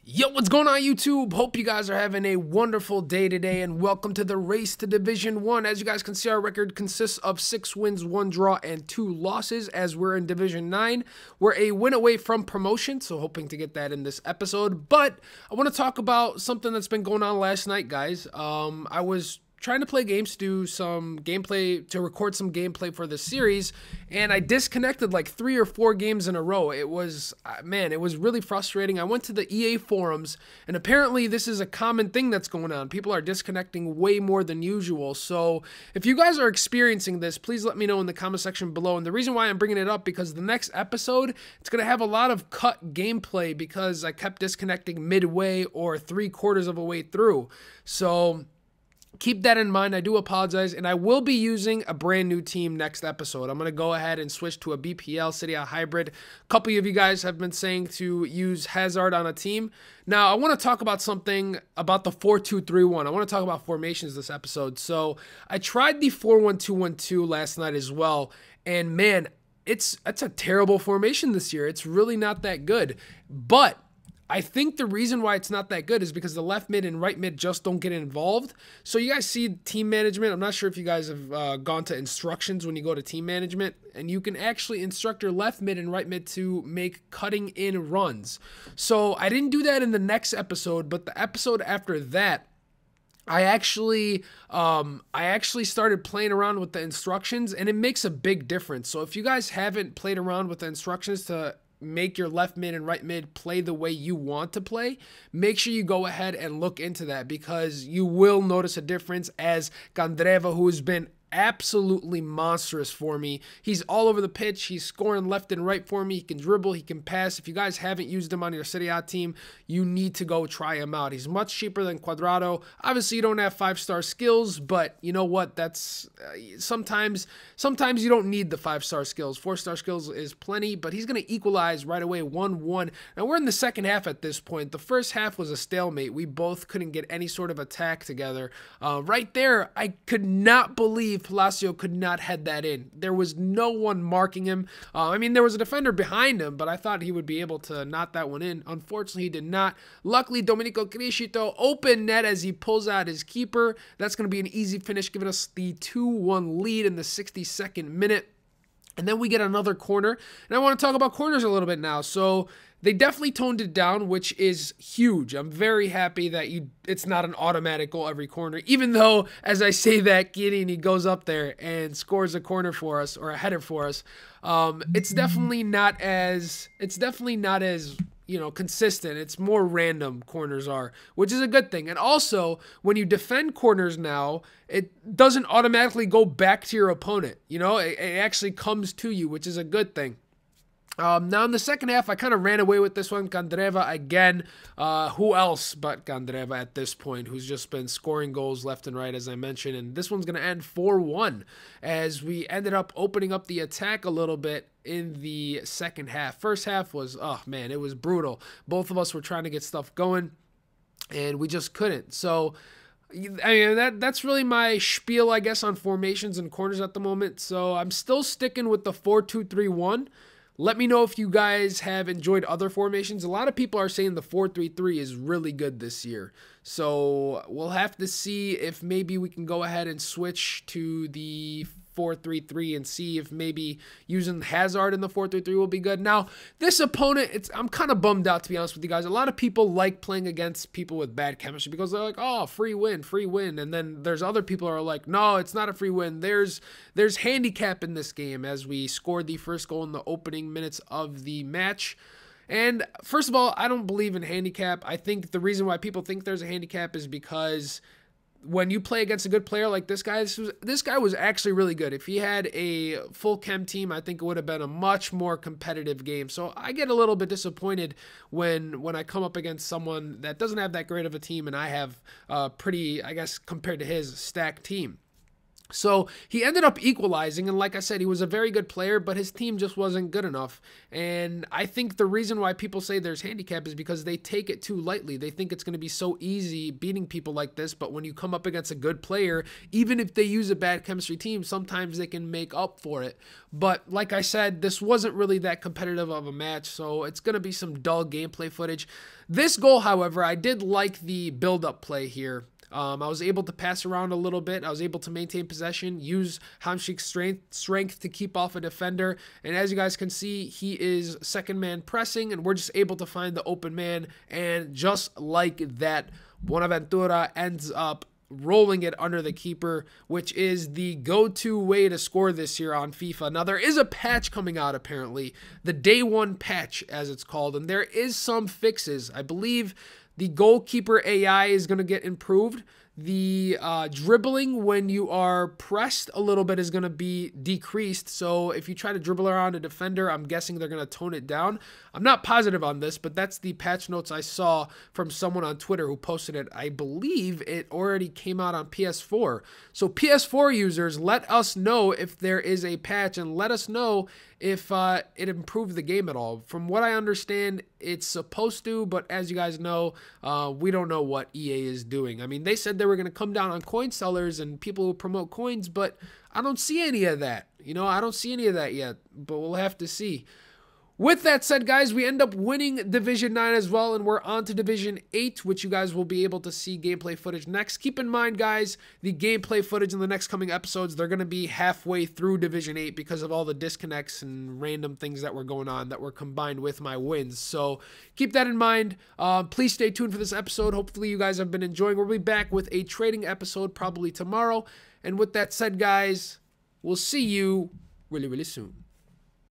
Yo, what's going on YouTube? Hope you guys are having a wonderful day today and welcome to the race to Division 1. As you guys can see, our record consists of 6 wins, 1 draw, and 2 losses as we're in Division 9. We're a win away from promotion, so hoping to get that in this episode. But I want to talk about something that's been going on last night, guys. I was trying to play games, to do some gameplay, to record some gameplay for this series, and I disconnected like 3 or 4 games in a row. It was, man, it was really frustrating. I went to the EA forums, and apparently this is a common thing that's going on. People are disconnecting way more than usual. So if you guys are experiencing this, please let me know in the comment section below. And the reason why I'm bringing it up, because the next episode, it's going to have a lot of cut gameplay because I kept disconnecting midway or 3/4 of a way through. So keep that in mind. I do apologize, and I will be using a brand new team next episode. I'm going to go ahead and switch to a BPL Serie A hybrid. A couple of you guys have been saying to use Hazard on a team. Now, I want to talk about something about the 4-2-3-1. I want to talk about formations this episode. So I tried the 4-1-2-1-2 last night as well, and man, it's a terrible formation this year. It's really not that good, but I think the reason why it's not that good is because the left mid and right mid just don't get involved. So you guys see team management. I'm not sure if you guys have gone to instructions when you go to team management, and you can actually instruct your left mid and right mid to make cutting in runs. So I didn't do that in the next episode, but the episode after that, I actually started playing around with the instructions, and it makes a big difference. So if you guys haven't played around with the instructions to make your left mid and right mid play the way you want to play, make sure you go ahead and look into that, because you will notice a difference. As Candreva, who has been absolutely monstrous for me, he's all over the pitch, he's scoring left and right for me, he can dribble, he can pass. If you guys haven't used him on your Serie A team, you need to go try him out. He's much cheaper than Cuadrado. Obviously you don't have 5-star skills, but you know what, that's sometimes you don't need the 5-star skills. 4-star skills is plenty, but he's going to equalize right away, 1-1. Now we're in the second half at this point. The first half was a stalemate. We both couldn't get any sort of attack together. Right there, I could not believe Palacio could not head that in. There was no one marking him. I mean, there was a defender behind him, but I thought he would be able to knot that one in. Unfortunately, he did not. Luckily, Domenico Criscito opened net as he pulls out his keeper. That's going to be an easy finish, giving us the 2-1 lead in the 62nd minute. And then we get another corner, and I want to talk about corners a little bit now. So they definitely toned it down, which is huge. I'm very happy that it's not an automatic goal every corner, even though, as I say that, Chiellini goes up there and scores a corner for us, or a header for us. It's definitely not as consistent. It's more random, corners are, which is a good thing. And also, when you defend corners now, it doesn't automatically go back to your opponent. It actually comes to you, which is a good thing. Now in the second half, I kind of ran away with this one. Candreva again. Who else but Candreva at this point, who's just been scoring goals left and right, as I mentioned. And this one's going to end 4-1 as we ended up opening up the attack a little bit in the second half. First half was, oh man, it was brutal. Both of us were trying to get stuff going, and we just couldn't. So I mean, that's really my spiel, I guess, on formations and corners at the moment. So I'm still sticking with the 4-2-3-1. Let me know if you guys have enjoyed other formations. A lot of people are saying the 4-3-3 is really good this year. So we'll have to see if maybe we can go ahead and switch to the 4-3-3 and see if maybe using Hazard in the 4-3-3 will be good. Now, this opponent, I'm kind of bummed out, to be honest with you guys. A lot of people like playing against people with bad chemistry because they're like, oh, free win, free win. And then there's other people who are like, no, it's not a free win. There's handicap in this game, as we scored the first goal in the opening minutes of the match. And first of all, I don't believe in handicap. I think the reason why people think there's a handicap is because when you play against a good player like this guy was actually really good. If he had a full chem team, I think it would have been a much more competitive game. So I get a little bit disappointed when I come up against someone that doesn't have that great of a team, and I have pretty, I guess, compared to his, stacked team. So he ended up equalizing, and like I said, he was a very good player, but his team just wasn't good enough. And I think the reason why people say there's handicap is because they take it too lightly. They think it's going to be so easy beating people like this, but when you come up against a good player, even if they use a bad chemistry team, sometimes they can make up for it. But like I said, this wasn't really that competitive of a match, so it's going to be some dull gameplay footage. This goal, however, I did like the build-up play here. I was able to pass around a little bit. I was able to maintain possession, use Hamšík's strength to keep off a defender. And as you guys can see, he is second man pressing, and we're just able to find the open man. And just like that, Buenaventura ends up rolling it under the keeper, which is the go-to way to score this year on FIFA. Now, there is a patch coming out, apparently, the Day 1 patch, as it's called, and there is some fixes. I believe the goalkeeper AI is going to get improved. The dribbling when you are pressed a little bit is going to be decreased. So if you try to dribble around a defender, I'm guessing they're going to tone it down. I'm not positive on this, but that's the patch notes I saw from someone on Twitter who posted it. I believe it already came out on PS4. So PS4 users, let us know if there is a patch, and let us know if it improved the game at all. From what I understand, it's supposed to, but as you guys know, we don't know what EA is doing. I mean, they said they were going to come down on coin sellers and people who promote coins, but I don't see any of that. You know, I don't see any of that yet, but we'll have to see. With that said, guys, we end up winning Division 9 as well, and we're on to Division 8, which you guys will be able to see gameplay footage next. Keep in mind, guys, the gameplay footage in the next coming episodes, they're going to be halfway through Division 8 because of all the disconnects and random things that were going on that were combined with my wins. So keep that in mind. Please stay tuned for this episode. Hopefully you guys have been enjoying. We'll be back with a trading episode probably tomorrow. And with that said, guys, we'll see you really, really soon.